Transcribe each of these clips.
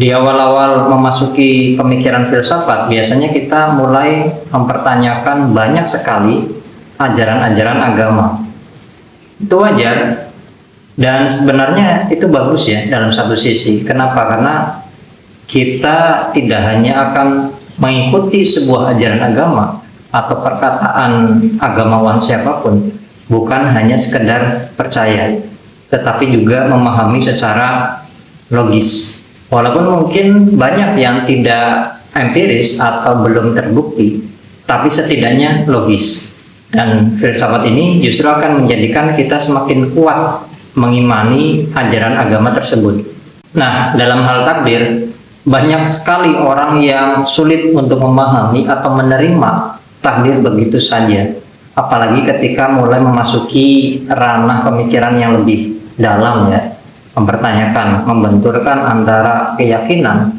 Di awal-awal memasuki pemikiran filsafat, biasanya kita mulai mempertanyakan banyak sekali ajaran-ajaran agama. Itu wajar, dan sebenarnya itu bagus ya dalam satu sisi. Kenapa? Karena kita tidak hanya akan mengikuti sebuah ajaran agama atau perkataan agamawan siapapun, bukan hanya sekedar percaya, tetapi juga memahami secara logis. Walaupun mungkin banyak yang tidak empiris atau belum terbukti, tapi setidaknya logis. Dan filsafat ini justru akan menjadikan kita semakin kuat mengimani ajaran agama tersebut. Nah, dalam hal takdir, banyak sekali orang yang sulit untuk memahami atau menerima takdir begitu saja. Apalagi ketika mulai memasuki ranah pemikiran yang lebih dalam ya. Mempertanyakan, membenturkan antara keyakinan,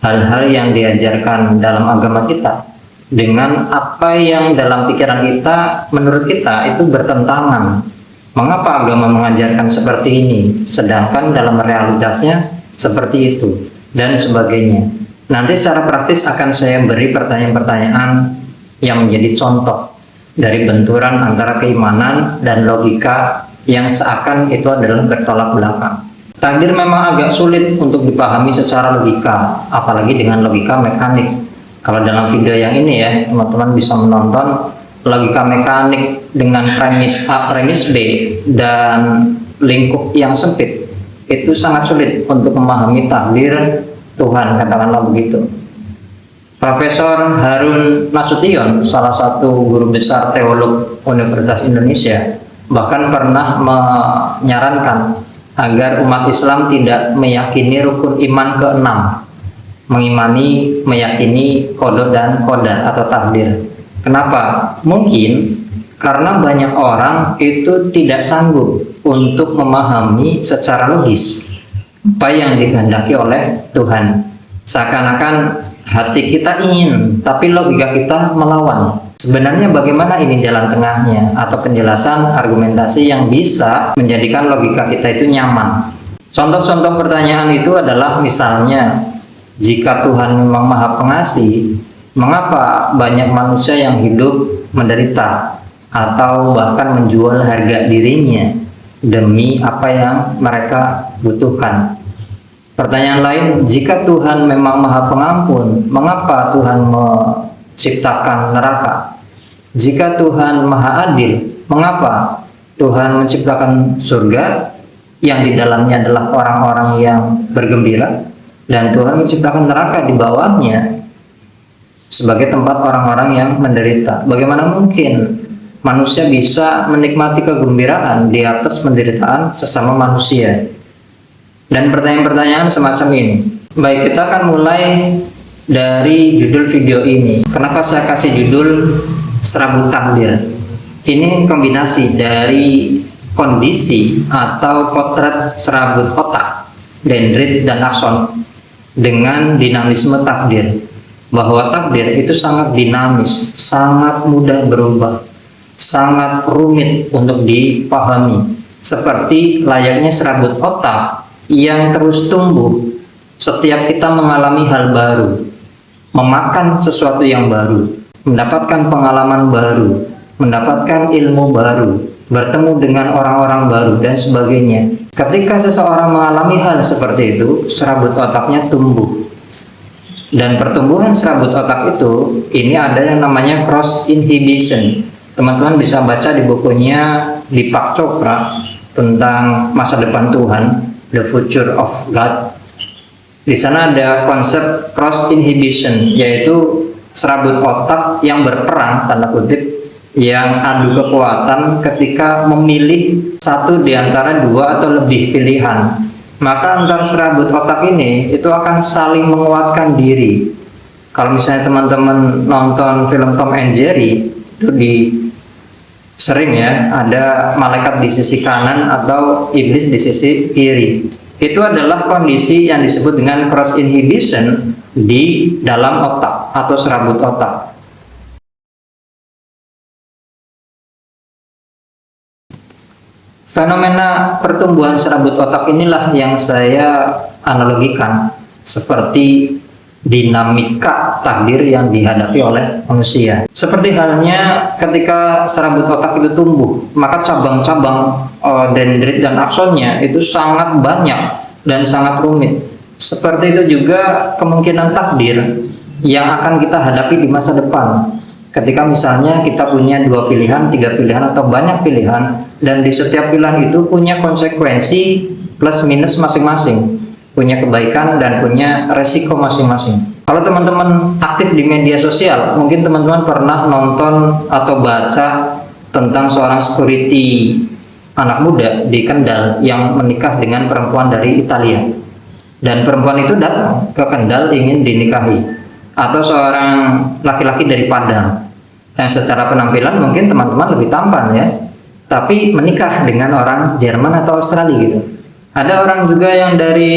hal-hal yang diajarkan dalam agama kita dengan apa yang dalam pikiran kita, menurut kita itu bertentangan. Mengapa agama mengajarkan seperti ini, sedangkan dalam realitasnya seperti itu, dan sebagainya. Nanti secara praktis akan saya beri pertanyaan-pertanyaan yang menjadi contoh dari benturan antara keimanan dan logika yang seakan itu adalah bertolak belakang. Takdir memang agak sulit untuk dipahami secara logika, apalagi dengan logika mekanik. Kalau dalam video yang ini ya, teman-teman bisa menonton logika mekanik dengan premis A, premis B, dan lingkup yang sempit. Itu sangat sulit untuk memahami takdir Tuhan, katakanlah begitu. Profesor Harun Nasution, salah satu guru besar teolog Universitas Indonesia, bahkan pernah menyarankan agar umat Islam tidak meyakini rukun iman ke-6, meyakini qada dan qadar atau takdir. Kenapa? Mungkin karena banyak orang itu tidak sanggup untuk memahami secara logis apa yang dikehendaki oleh Tuhan. Seakan-akan hati kita ingin, tapi logika kita melawan. Sebenarnya bagaimana ini jalan tengahnya atau penjelasan argumentasi yang bisa menjadikan logika kita itu nyaman? Contoh-contoh pertanyaan itu adalah misalnya, jika Tuhan memang Maha Pengasih, mengapa banyak manusia yang hidup menderita atau bahkan menjual harga dirinya demi apa yang mereka butuhkan? Pertanyaan lain, jika Tuhan memang Maha Pengampun, mengapa Tuhan menciptakan neraka? Jika Tuhan Maha Adil, mengapa Tuhan menciptakan surga yang di dalamnya adalah orang-orang yang bergembira, dan Tuhan menciptakan neraka di bawahnya sebagai tempat orang-orang yang menderita? Bagaimana mungkin manusia bisa menikmati kegembiraan di atas penderitaan sesama manusia? Dan pertanyaan-pertanyaan semacam ini. Baik, kita akan mulai dari judul video ini. Kenapa saya kasih judul Serabut Takdir? Ini kombinasi dari kondisi atau potret serabut otak, dendrit dan akson, dengan dinamisme takdir. Bahwa takdir itu sangat dinamis, sangat mudah berubah, sangat rumit untuk dipahami. Seperti layaknya serabut otak yang terus tumbuh setiap kita mengalami hal baru, memakan sesuatu yang baru, mendapatkan pengalaman baru, mendapatkan ilmu baru, bertemu dengan orang-orang baru, dan sebagainya. Ketika seseorang mengalami hal seperti itu, serabut otaknya tumbuh. Dan pertumbuhan serabut otak itu, ini ada yang namanya cross inhibition. Teman-teman bisa baca di bukunya Deepak Chopra tentang masa depan Tuhan, The Future of God. Di sana ada konsep cross inhibition, yaitu serabut otak yang berperang, tanda kutip, yang adu kekuatan ketika memilih satu di antara dua atau lebih pilihan. Maka antar serabut otak ini itu akan saling menguatkan diri. Kalau misalnya teman-teman nonton film Tom and Jerry, itu sering ya, ada malaikat di sisi kanan atau iblis di sisi kiri. Itu adalah kondisi yang disebut dengan cross inhibition di dalam otak atau serabut otak. Fenomena pertumbuhan serabut otak inilah yang saya analogikan seperti dinamika takdir yang dihadapi oleh manusia. Seperti halnya ketika serabut otak itu tumbuh, maka cabang-cabang dendrit dan aksonnya itu sangat banyak dan sangat rumit. Seperti itu juga kemungkinan takdir yang akan kita hadapi di masa depan. Ketika misalnya kita punya 2 pilihan, 3 pilihan, atau banyak pilihan, dan di setiap pilihan itu punya konsekuensi plus minus masing-masing, punya kebaikan dan punya resiko masing-masing. Kalau teman-teman aktif di media sosial, mungkin teman-teman pernah nonton atau baca tentang seorang security anak muda di Kendal yang menikah dengan perempuan dari Italia, dan perempuan itu datang ke Kendal ingin dinikahi, atau seorang laki-laki dari Padang yang secara penampilan mungkin teman-teman lebih tampan ya, tapi menikah dengan orang Jerman atau Australia gitu. Ada orang juga yang dari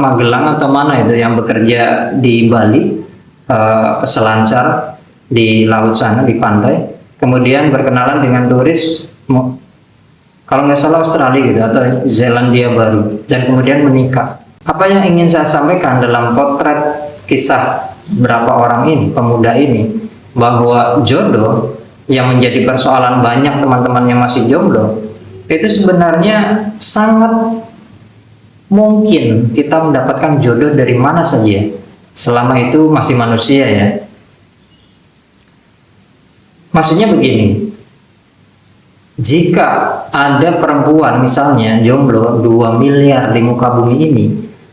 Magelang atau mana itu yang bekerja di Bali, peselancar di laut sana, di pantai, kemudian berkenalan dengan turis, kalau nggak salah Australia gitu atau Zelandia Baru, dan kemudian menikah. Apa yang ingin saya sampaikan dalam potret kisah berapa orang ini, pemuda ini, bahwa jodoh yang menjadi persoalan banyak teman-teman yang masih jomblo, itu sebenarnya sangat mungkin kita mendapatkan jodoh dari mana saja selama itu masih manusia ya. Maksudnya begini, jika ada perempuan misalnya jomblo 2 miliar di muka bumi ini,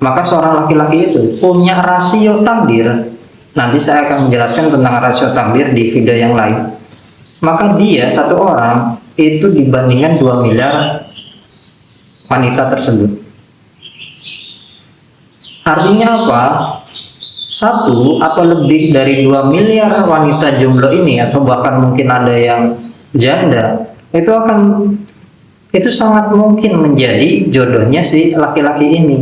maka seorang laki-laki itu punya rasio takdir. Nanti saya akan menjelaskan tentang rasio takdir di video yang lain. Maka dia satu orang itu dibandingkan 2 miliar wanita tersebut. Artinya apa? Satu atau lebih dari 2 miliar wanita jomblo ini, atau bahkan mungkin ada yang janda, itu sangat mungkin menjadi jodohnya si laki-laki ini.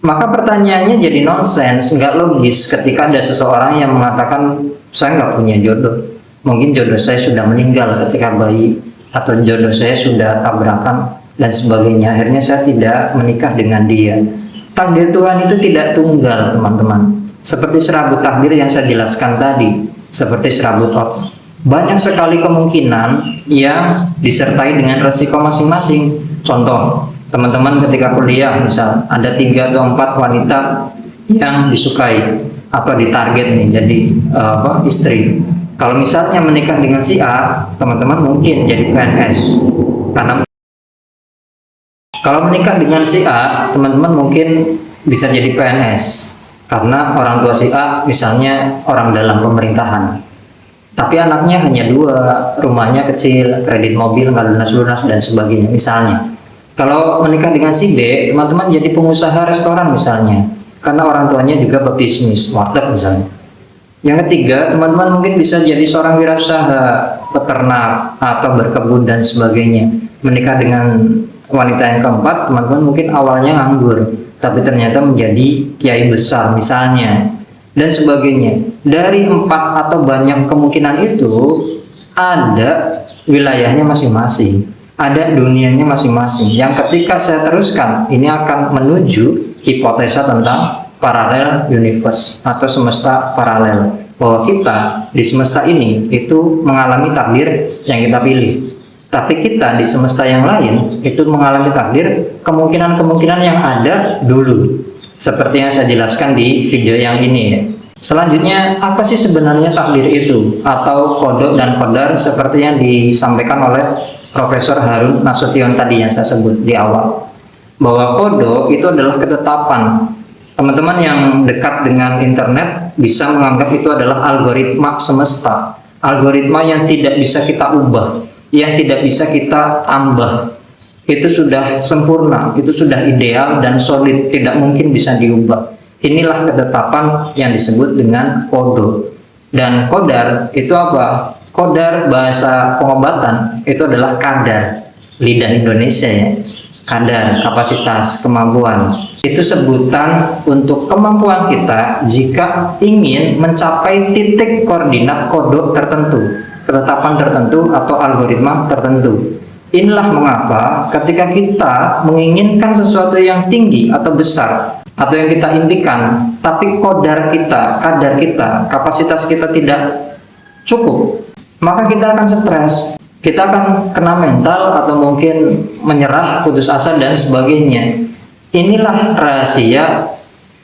Maka pertanyaannya jadi nonsens, nggak logis ketika ada seseorang yang mengatakan saya nggak punya jodoh. Mungkin jodoh saya sudah meninggal ketika bayi, atau jodoh saya sudah tabrakan dan sebagainya. Akhirnya saya tidak menikah dengan dia. Takdir Tuhan itu tidak tunggal, teman-teman. Seperti serabut takdir yang saya jelaskan tadi, seperti serabut otak. Banyak sekali kemungkinan yang disertai dengan resiko masing-masing. Contoh, teman-teman ketika kuliah misal ada 3 atau 4 wanita yang disukai atau ditarget nih jadi istri. Kalau misalnya menikah dengan si A, teman-teman mungkin jadi PNS. Karena kalau menikah dengan si A, teman-teman mungkin bisa jadi PNS karena orang tua si A misalnya orang dalam pemerintahan. Tapi anaknya hanya 2, rumahnya kecil, kredit mobil nggak lunas-lunas dan sebagainya misalnya. Kalau menikah dengan si B, teman-teman jadi pengusaha restoran misalnya, karena orang tuanya juga berbisnis, warteg misalnya. Yang ketiga, teman-teman mungkin bisa jadi seorang wirausaha, peternak, atau berkebun dan sebagainya. Menikah dengan wanita yang keempat, teman-teman mungkin awalnya nganggur, tapi ternyata menjadi kiai besar misalnya, dan sebagainya. Dari 4 atau banyak kemungkinan itu, ada wilayahnya masing-masing, ada dunianya masing-masing, yang ketika saya teruskan, ini akan menuju hipotesa tentang parallel universe atau semesta paralel, bahwa kita di semesta ini itu mengalami takdir yang kita pilih, tapi kita di semesta yang lain itu mengalami takdir kemungkinan-kemungkinan yang ada dulu, seperti yang saya jelaskan di video yang ini ya. Selanjutnya, apa sih sebenarnya takdir itu atau kodok dan kodar seperti yang disampaikan oleh Profesor Harun Nasution tadi yang saya sebut di awal, bahwa kodok itu adalah ketetapan. Teman-teman yang dekat dengan internet bisa menganggap itu adalah algoritma semesta, algoritma yang tidak bisa kita ubah, yang tidak bisa kita tambah. Itu sudah sempurna, itu sudah ideal dan solid, tidak mungkin bisa diubah. Inilah ketetapan yang disebut dengan kodok. Dan kodar itu apa? Kodar bahasa pengobatan itu adalah kadar, lidah Indonesia ya. Kadar, kapasitas, kemampuan. Itu sebutan untuk kemampuan kita jika ingin mencapai titik koordinat kodok tertentu, ketetapan tertentu atau algoritma tertentu. Inilah mengapa ketika kita menginginkan sesuatu yang tinggi atau besar, atau yang kita impikan, tapi kadar kita, kapasitas kita tidak cukup, maka kita akan stres, kita akan kena mental atau mungkin menyerah, putus asa dan sebagainya. Inilah rahasia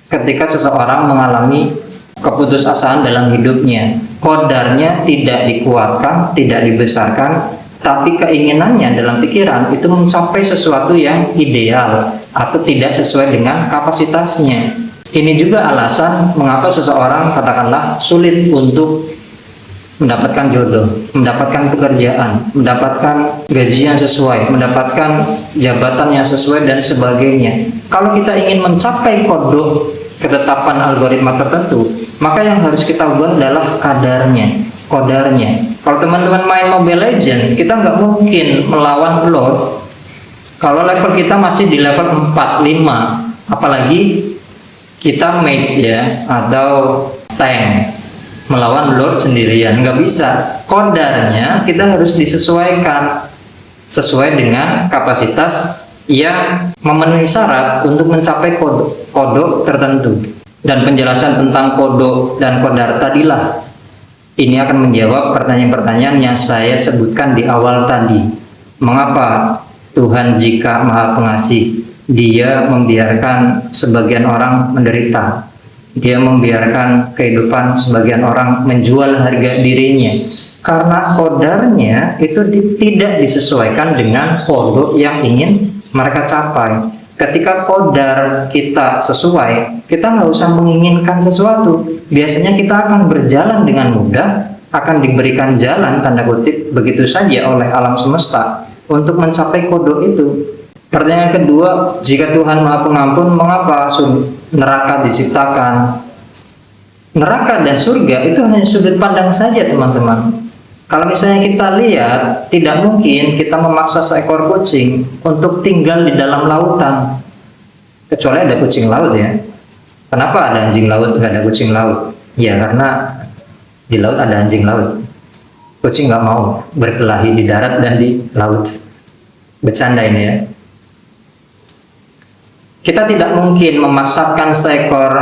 ketika seseorang mengalami keputusasaan dalam hidupnya. Qadarnya tidak dikuatkan, tidak dibesarkan, tapi keinginannya dalam pikiran itu mencapai sesuatu yang ideal atau tidak sesuai dengan kapasitasnya. Ini juga alasan mengapa seseorang katakanlah sulit untuk mendapatkan jodoh, mendapatkan pekerjaan, mendapatkan gaji yang sesuai, mendapatkan jabatan yang sesuai dan sebagainya. Kalau kita ingin mencapai kodok ketetapan algoritma tertentu, maka yang harus kita ubah adalah kadarnya, kodarnya. Kalau teman-teman main Mobile Legends, kita nggak mungkin melawan Lord kalau level kita masih di level 4-5, apalagi kita mage ya, atau tank, melawan Lord sendirian, nggak bisa. Kodarnya kita harus disesuaikan sesuai dengan kapasitas yang memenuhi syarat untuk mencapai kodok tertentu. Dan penjelasan tentang kodok dan kodar tadilah ini akan menjawab pertanyaan-pertanyaan yang saya sebutkan di awal tadi. Mengapa Tuhan jika Maha Pengasih, Dia membiarkan sebagian orang menderita, Dia membiarkan kehidupan sebagian orang menjual harga dirinya, karena kodarnya itu tidak disesuaikan dengan kodok yang ingin mereka capai. Ketika kodar kita sesuai, kita nggak usah menginginkan sesuatu. Biasanya kita akan berjalan dengan mudah, akan diberikan jalan tanda kutip begitu saja oleh alam semesta untuk mencapai kodok itu. Pertanyaan kedua, jika Tuhan Maha Pengampun, mengapa neraka diciptakan? Neraka dan surga itu hanya sudut pandang saja, teman-teman. Kalau misalnya kita lihat, tidak mungkin kita memaksa seekor kucing untuk tinggal di dalam lautan, kecuali ada kucing laut ya. Kenapa ada anjing laut, nggak ada kucing laut? Ya karena di laut ada anjing laut. Kucing nggak mau berkelahi di darat dan di laut. Bercanda ini ya. Kita tidak mungkin memaksakan seekor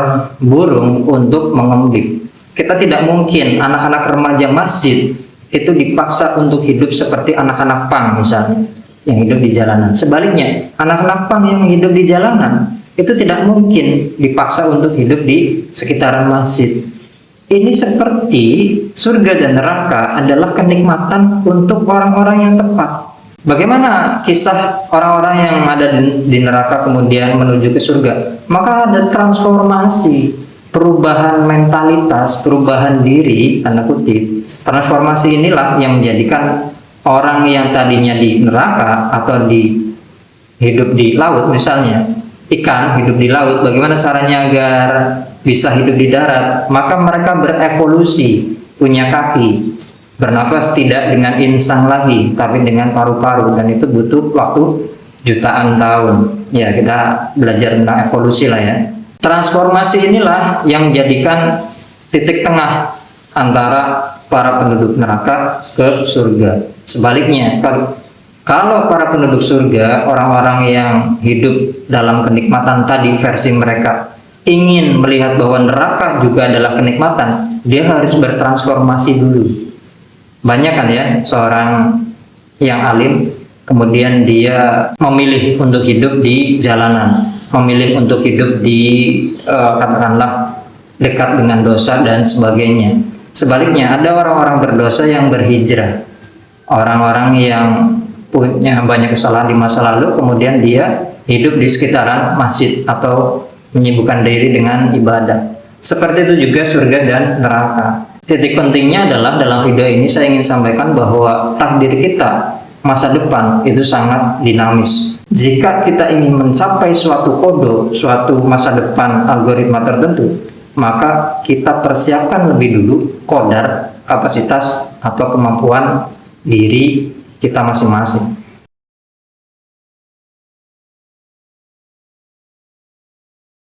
burung untuk mengembik. Kita tidak mungkin anak-anak remaja masjid itu dipaksa untuk hidup seperti anak-anak pang misalnya yang hidup di jalanan. Sebaliknya, anak-anak pang yang hidup di jalanan itu tidak mungkin dipaksa untuk hidup di sekitaran masjid. Ini seperti surga dan neraka adalah kenikmatan untuk orang-orang yang tepat. Bagaimana kisah orang-orang yang ada di neraka kemudian menuju ke surga? Maka ada transformasi, perubahan mentalitas, perubahan diri, tanda kutip. Transformasi inilah yang menjadikan orang yang tadinya di neraka atau hidup di laut misalnya, ikan hidup di laut, bagaimana caranya agar bisa hidup di darat? Maka mereka berevolusi, punya kaki, bernafas tidak dengan insang lagi, tapi dengan paru-paru, dan itu butuh waktu jutaan tahun. Ya, kita belajar tentang evolusi lah ya. Transformasi inilah yang menjadikan titik tengah antara para penduduk neraka ke surga. Sebaliknya, kalau para penduduk surga, orang-orang yang hidup dalam kenikmatan tadi versi mereka, ingin melihat bahwa neraka juga adalah kenikmatan, dia harus bertransformasi dulu. Banyak kan ya seorang yang alim, kemudian dia memilih untuk hidup di jalanan, memilih untuk hidup di katakanlah dekat dengan dosa dan sebagainya. Sebaliknya, ada orang-orang berdosa yang berhijrah, orang-orang yang punya banyak kesalahan di masa lalu, kemudian dia hidup di sekitaran masjid atau menyibukkan diri dengan ibadah. Seperti itu juga surga dan neraka. Titik pentingnya adalah dalam video ini saya ingin sampaikan bahwa takdir kita masa depan itu sangat dinamis. Jika kita ingin mencapai suatu kodok, suatu masa depan algoritma tertentu, maka kita persiapkan lebih dulu kodar, kapasitas atau kemampuan diri kita masing-masing.